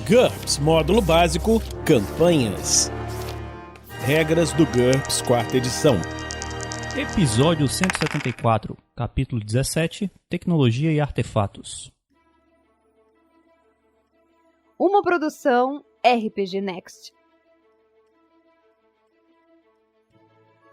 GURPS Módulo Básico Campanhas. Regras do GURPS 4ª edição. Episódio 174, capítulo 17, Tecnologia e Artefatos. Uma produção RPG Next.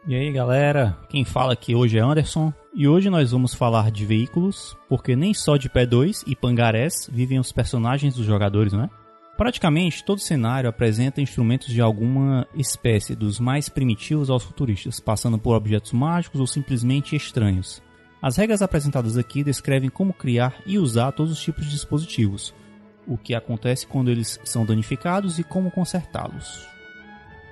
E aí galera, quem fala aqui hoje é Anderson, e hoje nós vamos falar de veículos, porque nem só de P2 e pangarés vivem os personagens dos jogadores, não é? Praticamente todo cenário apresenta instrumentos de alguma espécie, dos mais primitivos aos futuristas, passando por objetos mágicos ou simplesmente estranhos. As regras apresentadas aqui descrevem como criar e usar todos os tipos de dispositivos, o que acontece quando eles são danificados e como consertá-los.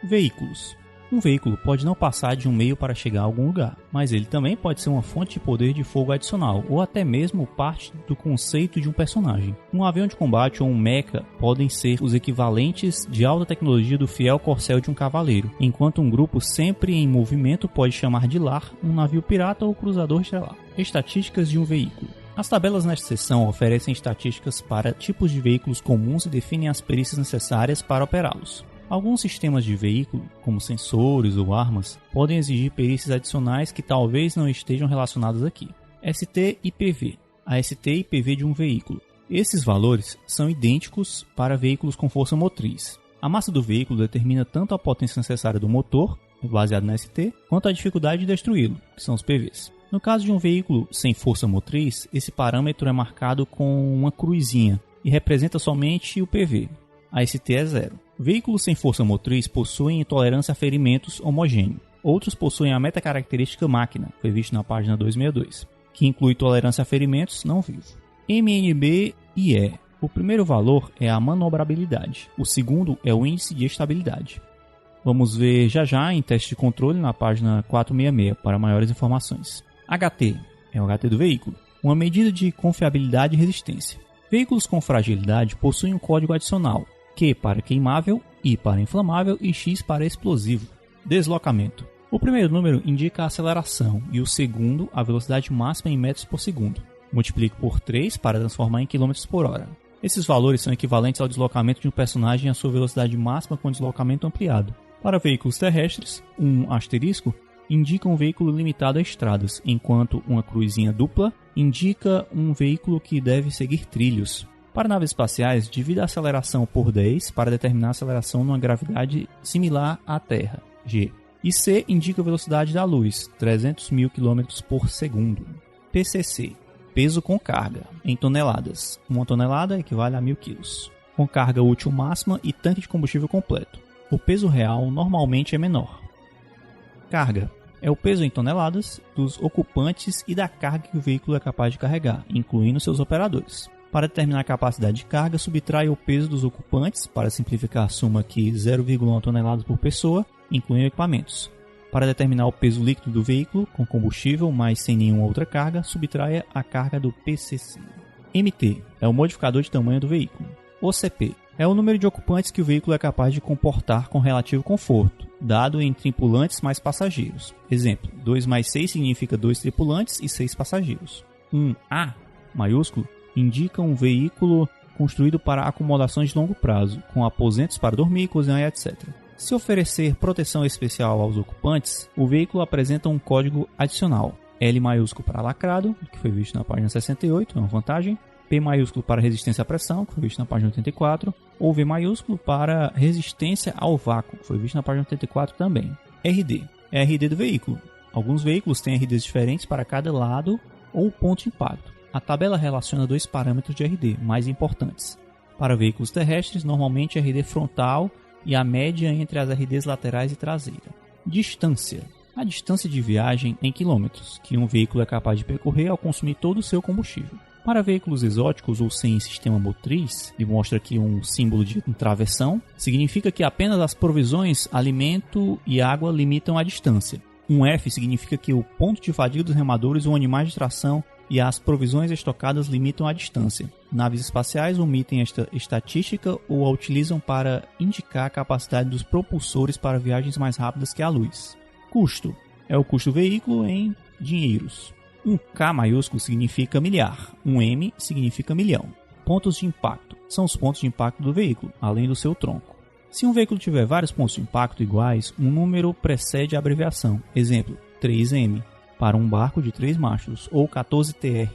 Veículos. Um veículo pode não passar de um meio para chegar a algum lugar, mas ele também pode ser uma fonte de poder de fogo adicional, ou até mesmo parte do conceito de um personagem. Um avião de combate ou um mecha podem ser os equivalentes de alta tecnologia do fiel corcel de um cavaleiro, enquanto um grupo sempre em movimento pode chamar de lar um navio pirata ou cruzador estelar. Estatísticas de um veículo. As tabelas nesta seção oferecem estatísticas para tipos de veículos comuns e definem as perícias necessárias para operá-los. Alguns sistemas de veículo, como sensores ou armas, podem exigir perícias adicionais que talvez não estejam relacionadas aqui. ST e PV. A ST e PV de um veículo. Esses valores são idênticos para veículos com força motriz. A massa do veículo determina tanto a potência necessária do motor, baseado na ST, quanto a dificuldade de destruí-lo, que são os PVs. No caso de um veículo sem força motriz, esse parâmetro é marcado com uma cruzinha e representa somente o PV. A ST é 0. Veículos sem força motriz possuem intolerância a ferimentos homogêneo. Outros possuem a metacaracterística máquina, foi visto na página 262, que inclui tolerância a ferimentos não vivos. MNB e E. O primeiro valor é a manobrabilidade. O segundo é o índice de estabilidade. Vamos ver já em teste de controle na página 466 para maiores informações. HT é o HT do veículo, uma medida de confiabilidade e resistência. Veículos com fragilidade possuem um código adicional, Q para queimável, I para inflamável e X para explosivo. Deslocamento. O primeiro número indica a aceleração e o segundo a velocidade máxima em metros por segundo. Multiplique por 3 para transformar em km por hora. Esses valores são equivalentes ao deslocamento de um personagem à sua velocidade máxima com deslocamento ampliado. Para veículos terrestres, um asterisco indica um veículo limitado a estradas, enquanto uma cruzinha dupla indica um veículo que deve seguir trilhos. Para naves espaciais, divida a aceleração por 10 para determinar a aceleração numa gravidade similar à Terra, G. E C indica a velocidade da luz, 300.000 km por segundo. PCC, peso com carga, em toneladas. 1 tonelada equivale a 1.000 kg. Com carga útil máxima e tanque de combustível completo. O peso real normalmente é menor. Carga é o peso em toneladas dos ocupantes e da carga que o veículo é capaz de carregar, incluindo seus operadores. Para determinar a capacidade de carga, subtrai o peso dos ocupantes, para simplificar, assuma que 0,1 toneladas por pessoa, incluindo equipamentos. Para determinar o peso líquido do veículo, com combustível, mas sem nenhuma outra carga, subtraia a carga do PCC. MT é o modificador de tamanho do veículo. OCP é o número de ocupantes que o veículo é capaz de comportar com relativo conforto, dado em tripulantes mais passageiros. Exemplo, 2 mais 6 significa 2 tripulantes e 6 passageiros. Um A maiúsculo indica um veículo construído para acomodações de longo prazo, com aposentos para dormir, cozinhar e etc. Se oferecer proteção especial aos ocupantes, o veículo apresenta um código adicional. L maiúsculo para lacrado, que foi visto na página 68, é uma vantagem. P maiúsculo para resistência à pressão, que foi visto na página 84. Ou V maiúsculo para resistência ao vácuo, que foi visto na página 84 também. RD é RD do veículo. Alguns veículos têm RDs diferentes para cada lado ou ponto de impacto. A tabela relaciona 2 parâmetros de RD mais importantes. Para veículos terrestres, normalmente RD frontal e a média entre as RDs laterais e traseira. Distância. A distância de viagem em quilômetros, que um veículo é capaz de percorrer ao consumir todo o seu combustível. Para veículos exóticos ou sem sistema motriz, e mostra aqui um símbolo de travessão, significa que apenas as provisões, alimento e água limitam a distância. Um F significa que o ponto de fadiga dos remadores ou animais de tração e as provisões estocadas limitam a distância. Naves espaciais omitem esta estatística ou a utilizam para indicar a capacidade dos propulsores para viagens mais rápidas que a luz. Custo é o custo do veículo em dinheiros. Um K maiúsculo significa milhar, um M significa milhão. Pontos de impacto são os pontos de impacto do veículo, além do seu tronco. Se um veículo tiver vários pontos de impacto iguais, um número precede a abreviação. Exemplo, 3M para um barco de 3 mastros, ou 14TR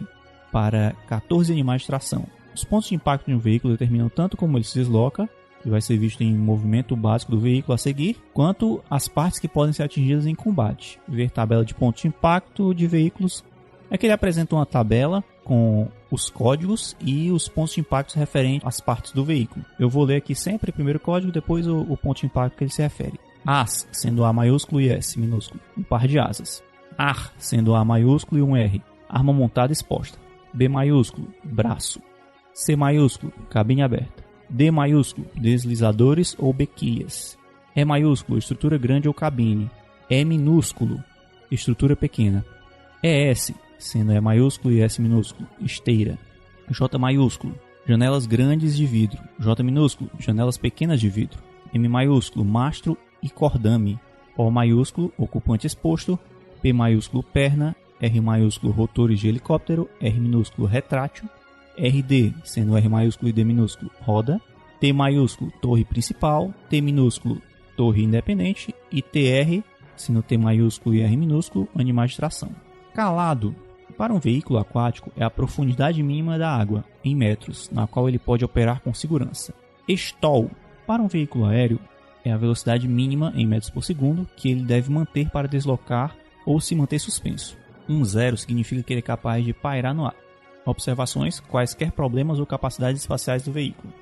para 14 animais de tração. Os pontos de impacto de um veículo determinam tanto como ele se desloca, que vai ser visto em movimento básico do veículo a seguir, quanto as partes que podem ser atingidas em combate. Ver tabela de pontos de impacto de veículos é que ele apresenta uma tabela com os códigos e os pontos de impacto referentes às partes do veículo. Eu vou ler aqui sempre o primeiro código, depois o ponto de impacto que ele se refere. As, sendo A maiúsculo e S minúsculo, um par de asas. Ar, sendo A maiúsculo e um R, arma montada exposta. B maiúsculo, braço. C maiúsculo, cabine aberta. D maiúsculo, deslizadores ou bequilhas. E maiúsculo, estrutura grande ou cabine. E minúsculo, estrutura pequena. ES, sendo E maiúsculo e S minúsculo, esteira. J maiúsculo, janelas grandes de vidro. J minúsculo, janelas pequenas de vidro. M maiúsculo, mastro e cordame. O maiúsculo, ocupante exposto. P maiúsculo, perna. R maiúsculo, rotores de helicóptero. R minúsculo, retrátil. RD, sendo R maiúsculo e D minúsculo, roda. T maiúsculo, torre principal. T minúsculo, torre independente. E TR, sendo T maiúsculo e R minúsculo, animais de tração. Calado, para um veículo aquático, é a profundidade mínima da água, em metros, na qual ele pode operar com segurança. Stall, para um veículo aéreo, é a velocidade mínima em metros por segundo que ele deve manter para deslocar ou se manter suspenso. 0 significa que ele é capaz de pairar no ar. Observações: quaisquer problemas ou capacidades espaciais do veículo.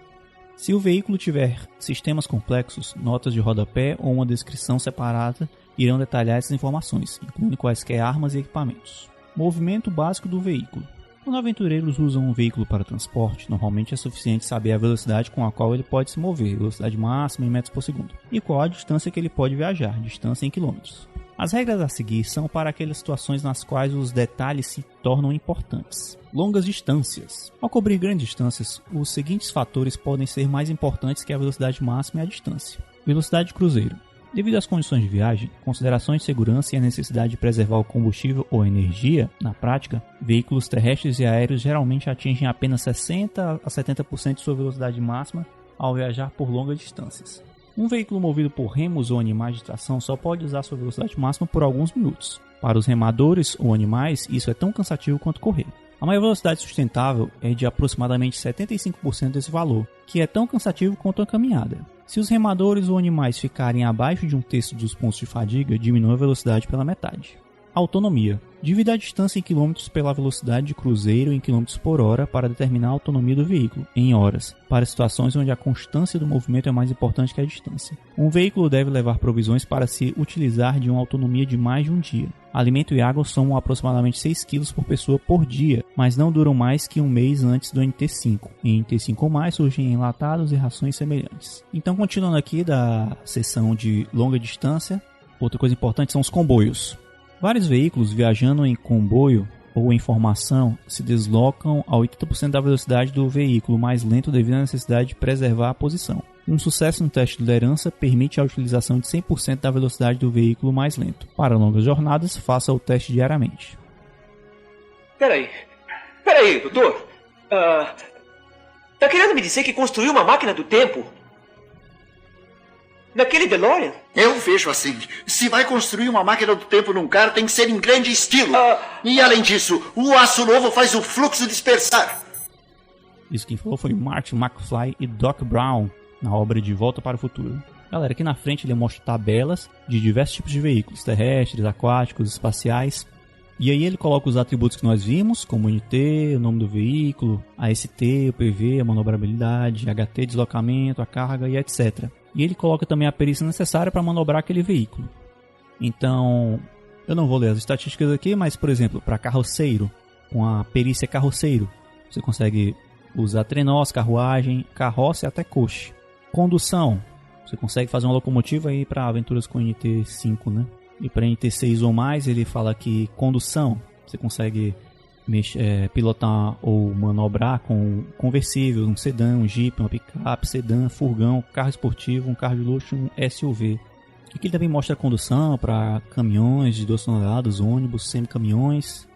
Se o veículo tiver sistemas complexos, notas de rodapé ou uma descrição separada irão detalhar essas informações, incluindo quaisquer armas e equipamentos. Movimento básico do veículo. Quando aventureiros usam um veículo para transporte, normalmente é suficiente saber a velocidade com a qual ele pode se mover, velocidade máxima em metros por segundo, e qual a distância que ele pode viajar, distância em quilômetros. As regras a seguir são para aquelas situações nas quais os detalhes se tornam importantes. Longas distâncias. Ao cobrir grandes distâncias, os seguintes fatores podem ser mais importantes que a velocidade máxima e a distância. Velocidade de cruzeiro. Devido às condições de viagem, considerações de segurança e a necessidade de preservar o combustível ou energia, na prática, veículos terrestres e aéreos geralmente atingem apenas 60 a 70% de sua velocidade máxima ao viajar por longas distâncias. Um veículo movido por remos ou animais de tração só pode usar sua velocidade máxima por alguns minutos. Para os remadores ou animais, isso é tão cansativo quanto correr. A maior velocidade sustentável é de aproximadamente 75% desse valor, que é tão cansativo quanto a caminhada. Se os remadores ou animais ficarem abaixo de um terço dos pontos de fadiga, diminui a velocidade pela metade. Autonomia. Divida a distância em quilômetros pela velocidade de cruzeiro em quilômetros por hora para determinar a autonomia do veículo, em horas, para situações onde a constância do movimento é mais importante que a distância. Um veículo deve levar provisões para se utilizar de uma autonomia de mais de um dia. Alimento e água somam aproximadamente 6 kg por pessoa por dia, mas não duram mais que um mês antes do NT5. Em NT5 ou mais surgem enlatados e rações semelhantes. Então, continuando aqui da seção de longa distância, outra coisa importante são os comboios. Vários veículos viajando em comboio ou em formação se deslocam a 80% da velocidade do veículo mais lento devido à necessidade de preservar a posição. Um sucesso no teste de liderança permite a utilização de 100% da velocidade do veículo mais lento. Para longas jornadas, faça o teste diariamente. Peraí, doutor. Tá querendo me dizer que construiu uma máquina do tempo? Naquele DeLorean? Eu vejo assim. Se vai construir uma máquina do tempo num carro, tem que ser em grande estilo. E além disso, o aço novo faz o fluxo dispersar. Isso quem falou foi Marty McFly e Doc Brown, na obra De Volta para o Futuro. Galera, aqui na frente ele mostra tabelas de diversos tipos de veículos, terrestres, aquáticos, espaciais. E aí ele coloca os atributos que nós vimos, como o NT, o nome do veículo, a ST, o PV, a manobrabilidade, HT, deslocamento, a carga e etc. E ele coloca também a perícia necessária para manobrar aquele veículo. Então, eu não vou ler as estatísticas aqui, mas, por exemplo, para carroceiro, com a perícia carroceiro, você consegue usar trenós, carruagem, carroça e até coche. Condução, você consegue fazer uma locomotiva aí para aventuras com NT5, né? E para NT6 ou mais, ele fala que condução, você consegue pilotar ou manobrar com um conversível, um sedã, um jeep, uma picape, sedã, furgão, carro esportivo, um carro de luxo, um SUV. Aqui ele também mostra a condução para caminhões de 2 toneladas, ônibus, semi-caminhões,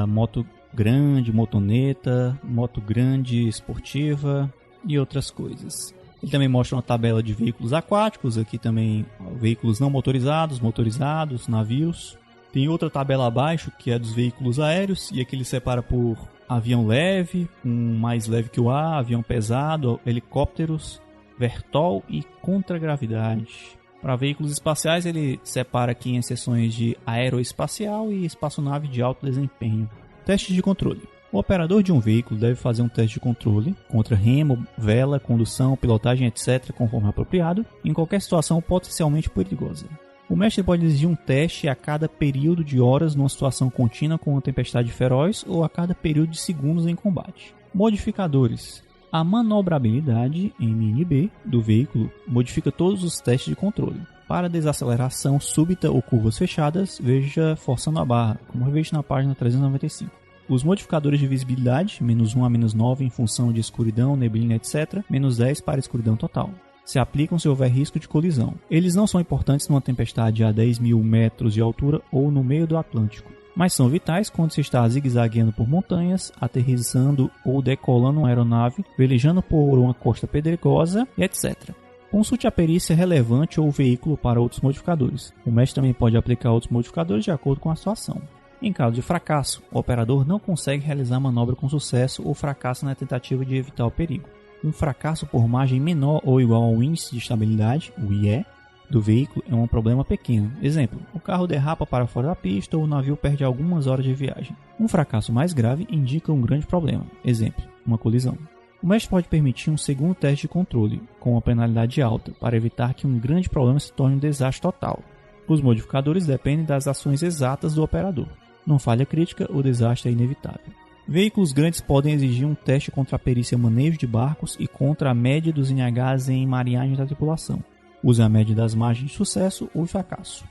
moto grande, motoneta, moto grande esportiva, e outras coisas. Ele também mostra uma tabela de veículos aquáticos, aqui também veículos não motorizados, motorizados, navios. Tem outra tabela abaixo que é dos veículos aéreos, e aqui ele separa por avião leve, um mais leve que o ar, avião pesado, helicópteros, vertol e contragravidade. Para veículos espaciais ele separa aqui em seções de aeroespacial e espaçonave de alto desempenho. Testes de controle. O operador de um veículo deve fazer um teste de controle contra remo, vela, condução, pilotagem, etc., conforme apropriado, em qualquer situação potencialmente perigosa. O mestre pode exigir um teste a cada período de horas numa situação contínua com uma tempestade feroz ou a cada período de segundos em combate. Modificadores. A manobrabilidade, MNB, do veículo modifica todos os testes de controle. Para desaceleração súbita ou curvas fechadas, veja forçando a barra, como revisto na página 395. Os modificadores de visibilidade, -1 a -9 em função de escuridão, neblina, etc., -10 para escuridão total. Se aplicam se houver risco de colisão. Eles não são importantes numa tempestade a 10.000 metros de altura ou no meio do Atlântico, mas são vitais quando se está zigue-zagueando por montanhas, aterrissando ou decolando uma aeronave, velejando por uma costa pedregosa, etc. Consulte a perícia relevante ou o veículo para outros modificadores. O mestre também pode aplicar outros modificadores de acordo com a situação. Em caso de fracasso, o operador não consegue realizar a manobra com sucesso ou fracassa na tentativa de evitar o perigo. Um fracasso por margem menor ou igual ao índice de estabilidade, o IE, do veículo é um problema pequeno. Exemplo, o carro derrapa para fora da pista ou o navio perde algumas horas de viagem. Um fracasso mais grave indica um grande problema. Exemplo, uma colisão. O mestre pode permitir um segundo teste de controle, com uma penalidade alta, para evitar que um grande problema se torne um desastre total. Os modificadores dependem das ações exatas do operador. Não falha crítica, o desastre é inevitável. Veículos grandes podem exigir um teste contra a perícia manejo de barcos e contra a média dos NHs em mareagem da tripulação. Use a média das margens de sucesso ou fracasso.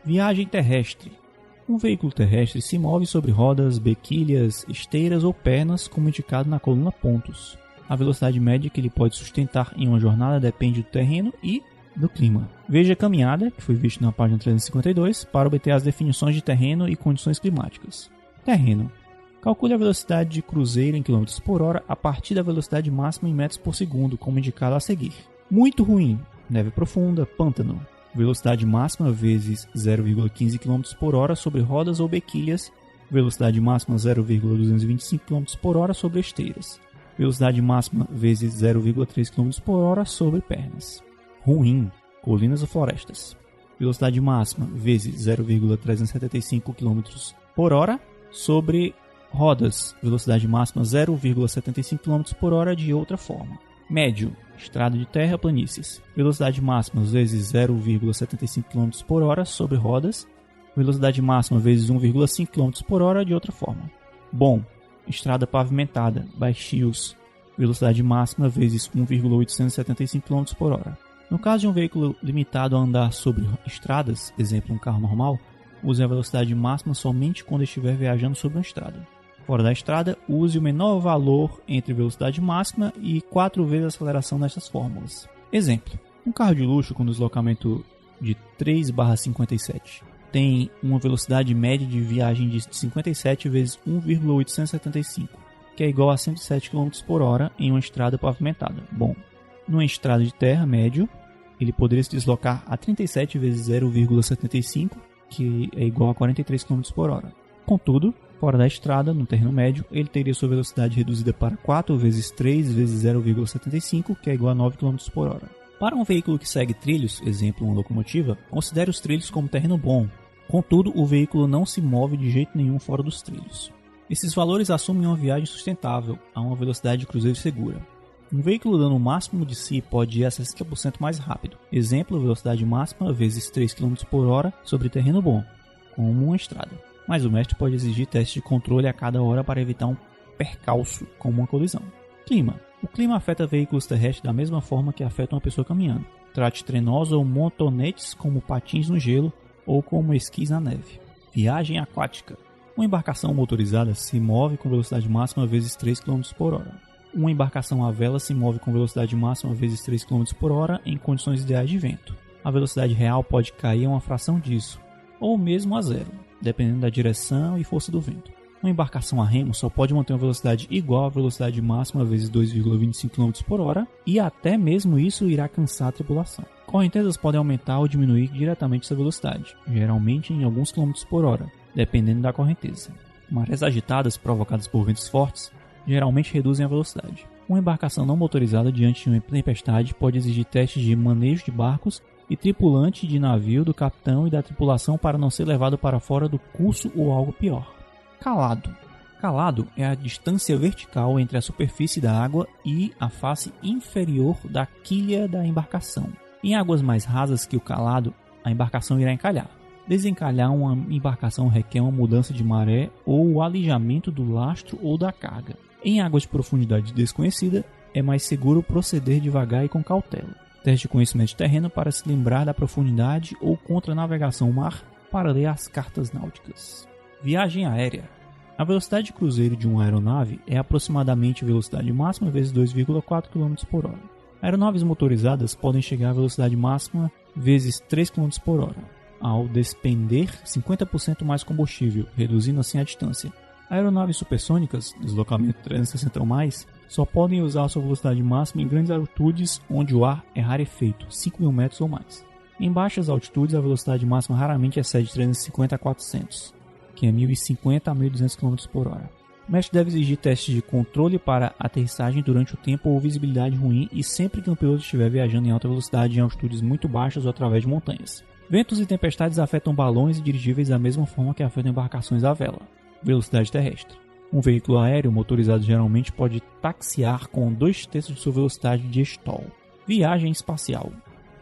Viagem terrestre. Um veículo terrestre se move sobre rodas, bequilhas, esteiras ou pernas, como indicado na coluna pontos. A velocidade média que ele pode sustentar em uma jornada depende do terreno e do clima. Veja a caminhada, que foi visto na página 352, para obter as definições de terreno e condições climáticas. Terreno. Calcule a velocidade de cruzeiro em km por hora a partir da velocidade máxima em metros por segundo, como indicado a seguir. Muito ruim. Neve profunda, pântano. Velocidade máxima vezes 0,15 km por hora sobre rodas ou bequilhas. Velocidade máxima 0,225 km por hora sobre esteiras. Velocidade máxima vezes 0,3 km por hora sobre pernas. Ruim, colinas ou florestas. Velocidade máxima vezes 0,375 km por hora sobre rodas. Velocidade máxima 0,75 km por hora de outra forma. Médio, estrada de terra, planícies. Velocidade máxima vezes 0,75 km por hora sobre rodas. Velocidade máxima vezes 1,5 km por hora de outra forma. Bom, estrada pavimentada, baixios. Velocidade máxima vezes 1,875 km por hora. No caso de um veículo limitado a andar sobre estradas, exemplo um carro normal, use a velocidade máxima somente quando estiver viajando sobre uma estrada. Fora da estrada, use o menor valor entre velocidade máxima e 4 vezes a aceleração nestas fórmulas. Exemplo, um carro de luxo com deslocamento de 3/57 tem uma velocidade média de viagem de 57 vezes 1,875, que é igual a 107 km por hora em uma estrada pavimentada. Bom, numa estrada de terra médio, ele poderia se deslocar a 37 vezes 0,75, que é igual a 43 km por hora. Contudo, fora da estrada, no terreno médio, ele teria sua velocidade reduzida para 4 vezes 3 vezes 0,75, que é igual a 9 km por hora. Para um veículo que segue trilhos, exemplo uma locomotiva, considere os trilhos como terreno bom. Contudo, o veículo não se move de jeito nenhum fora dos trilhos. Esses valores assumem uma viagem sustentável, a uma velocidade de cruzeiro segura. Um veículo dando o máximo de si pode ir a 60% mais rápido. Exemplo, velocidade máxima vezes 3 km por hora sobre terreno bom, como uma estrada. Mas o mestre pode exigir testes de controle a cada hora para evitar um percalço, como uma colisão. Clima. O clima afeta veículos terrestres da mesma forma que afeta uma pessoa caminhando. Trate trenosos ou motonetes como patins no gelo ou como esquis na neve. Viagem aquática. Uma embarcação motorizada se move com velocidade máxima vezes 3 km por hora. Uma embarcação à vela se move com velocidade máxima vezes 3 km por hora em condições ideais de vento. A velocidade real pode cair a uma fração disso, ou mesmo a zero, dependendo da direção e força do vento. Uma embarcação a remo só pode manter uma velocidade igual à velocidade máxima vezes 2,25 km por hora, e até mesmo isso irá cansar a tripulação. Correntezas podem aumentar ou diminuir diretamente essa velocidade, geralmente em alguns quilômetros por hora, dependendo da correnteza. Marés agitadas provocadas por ventos fortes geralmente reduzem a velocidade. Uma embarcação não motorizada diante de uma tempestade pode exigir testes de manejo de barcos e tripulante de navio do capitão e da tripulação para não ser levado para fora do curso ou algo pior. Calado. Calado é a distância vertical entre a superfície da água e a face inferior da quilha da embarcação. Em águas mais rasas que o calado, a embarcação irá encalhar. Desencalhar uma embarcação requer uma mudança de maré ou o alijamento do lastro ou da carga. Em águas de profundidade desconhecida, é mais seguro proceder devagar e com cautela. Teste de conhecimento de terreno para se lembrar da profundidade ou contra a navegação mar para ler as cartas náuticas. Viagem aérea. A velocidade de cruzeiro de uma aeronave é aproximadamente a velocidade máxima vezes 2,4 km por hora. Aeronaves motorizadas podem chegar à velocidade máxima vezes 3 km por hora, ao despender 50% mais combustível, reduzindo assim a distância. Aeronaves supersônicas, deslocamento 360 ou mais, só podem usar a sua velocidade máxima em grandes altitudes onde o ar é rarefeito, 5.000 metros ou mais. Em baixas altitudes, a velocidade máxima raramente excede 350 a 400, que é 1.050 a 1.200 km por hora. O mestre deve exigir testes de controle para aterrissagem durante o tempo ou visibilidade ruim e sempre que um piloto estiver viajando em alta velocidade em altitudes muito baixas ou através de montanhas. Ventos e tempestades afetam balões e dirigíveis da mesma forma que afetam embarcações à vela. Velocidade terrestre. Um veículo aéreo motorizado geralmente pode taxiar com 2/3 de sua velocidade de stall. Viagem espacial.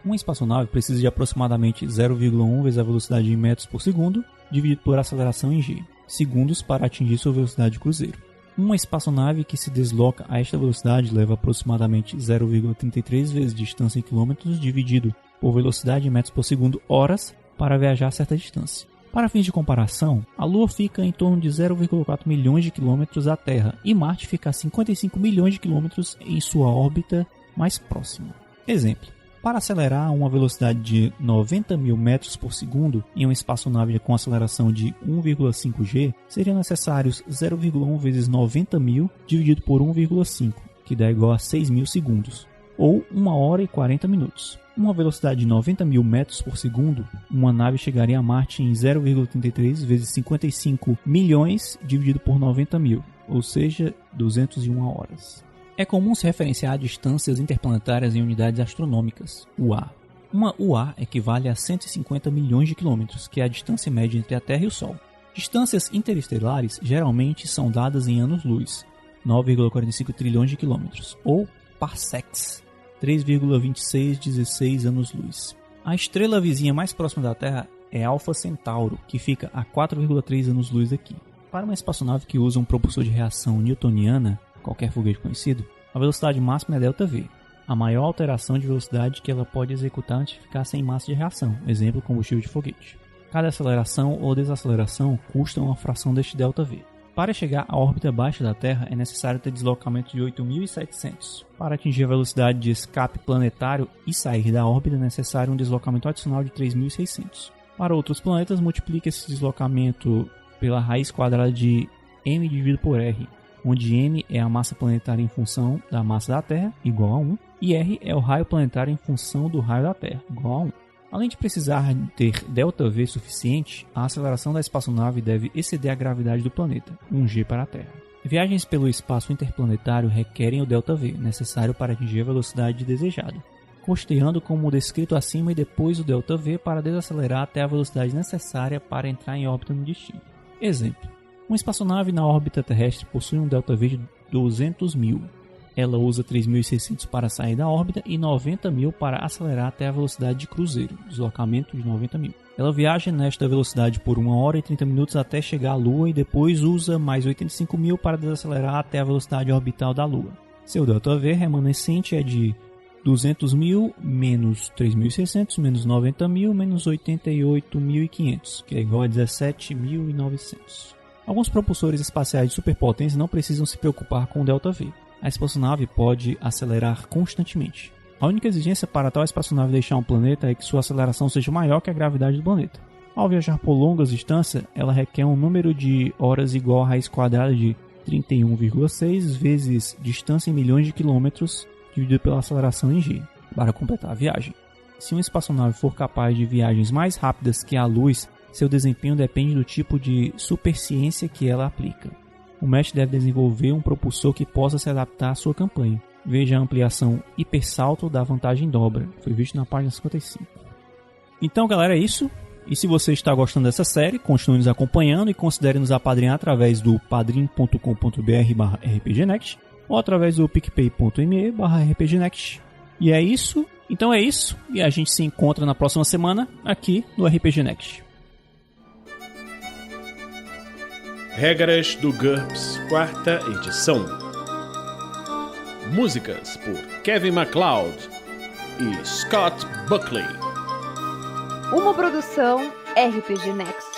Uma espaçonave precisa de aproximadamente 0,1 vezes a velocidade em metros por segundo, dividido por aceleração em g, segundos para atingir sua velocidade de cruzeiro. Uma espaçonave que se desloca a esta velocidade leva aproximadamente 0,33 vezes distância em quilômetros, dividido por velocidade em metros por segundo, horas, para viajar a certa distância. Para fins de comparação, a Lua fica em torno de 0,4 milhões de quilômetros da Terra e Marte fica a 55 milhões de quilômetros em sua órbita mais próxima. Exemplo. Para acelerar a uma velocidade de 90.000 metros por segundo em uma espaçonave com aceleração de 1,5 g, seriam necessários 0,1 vezes 90.000 dividido por 1,5, que dá igual a 6.000 segundos, ou 1 hora e 40 minutos. Uma velocidade de 90.000 metros por segundo, uma nave chegaria a Marte em 0,33 vezes 55 milhões dividido por 90.000, ou seja, 201 horas. É comum se referenciar a distâncias interplanetárias em unidades astronômicas, UA. Uma UA equivale a 150 milhões de quilômetros, que é a distância média entre a Terra e o Sol. Distâncias interestelares geralmente são dadas em anos-luz, 9,45 trilhões de quilômetros, ou parsecs, 3,2616 anos-luz. A estrela vizinha mais próxima da Terra é Alpha Centauro, que fica a 4,3 anos-luz daqui. Para uma espaçonave que usa um propulsor de reação newtoniana, qualquer foguete conhecido, a velocidade máxima é ΔV, a maior alteração de velocidade que ela pode executar antes de ficar sem massa de reação, exemplo, combustível de foguete. Cada aceleração ou desaceleração custa uma fração deste ΔV. Para chegar à órbita baixa da Terra é necessário ter deslocamento de 8.700. Para atingir a velocidade de escape planetário e sair da órbita é necessário um deslocamento adicional de 3.600. Para outros planetas, multiplique esse deslocamento pela raiz quadrada de m dividido por r, onde m é a massa planetária em função da massa da Terra, igual a 1, e r é o raio planetário em função do raio da Terra, igual a 1. Além de precisar ter ΔV suficiente, a aceleração da espaçonave deve exceder a gravidade do planeta, 1g para a Terra. Viagens pelo espaço interplanetário requerem o ΔV, necessário para atingir a velocidade desejada, costeando como descrito acima e depois o ΔV para desacelerar até a velocidade necessária para entrar em órbita no destino. Exemplo. Uma espaçonave na órbita terrestre possui um ΔV de 200.000. Ela usa 3.600 para sair da órbita e 90.000 para acelerar até a velocidade de cruzeiro, deslocamento de 90.000. Ela viaja nesta velocidade por 1 hora e 30 minutos até chegar à Lua e depois usa mais 85.000 para desacelerar até a velocidade orbital da Lua. Seu ΔV remanescente é de 200.000 menos 3.600 menos 90.000 menos 88.500, que é igual a 17.900. Alguns propulsores espaciais de superpotência não precisam se preocupar com o ΔV. A espaçonave pode acelerar constantemente. A única exigência para tal espaçonave deixar um planeta é que sua aceleração seja maior que a gravidade do planeta. Ao viajar por longas distâncias, ela requer um número de horas igual à raiz quadrada de 31,6 vezes distância em milhões de quilômetros dividido pela aceleração em g, para completar a viagem. Se uma espaçonave for capaz de viagens mais rápidas que a luz, seu desempenho depende do tipo de superciência que ela aplica. O mestre deve desenvolver um propulsor que possa se adaptar à sua campanha. Veja a ampliação hipersalto da vantagem dobra. Foi visto na página 55. Então, galera, é isso. E se você está gostando dessa série, continue nos acompanhando e considere nos apadrinhar através do padrim.com.br/rpgnext ou através do picpay.me/rpgnext. E é isso. Então é isso. E a gente se encontra na próxima semana aqui no RPG Next. Regras do GURPS, 4ª edição. Músicas por Kevin MacLeod e Scott Buckley. Uma produção RPG Next.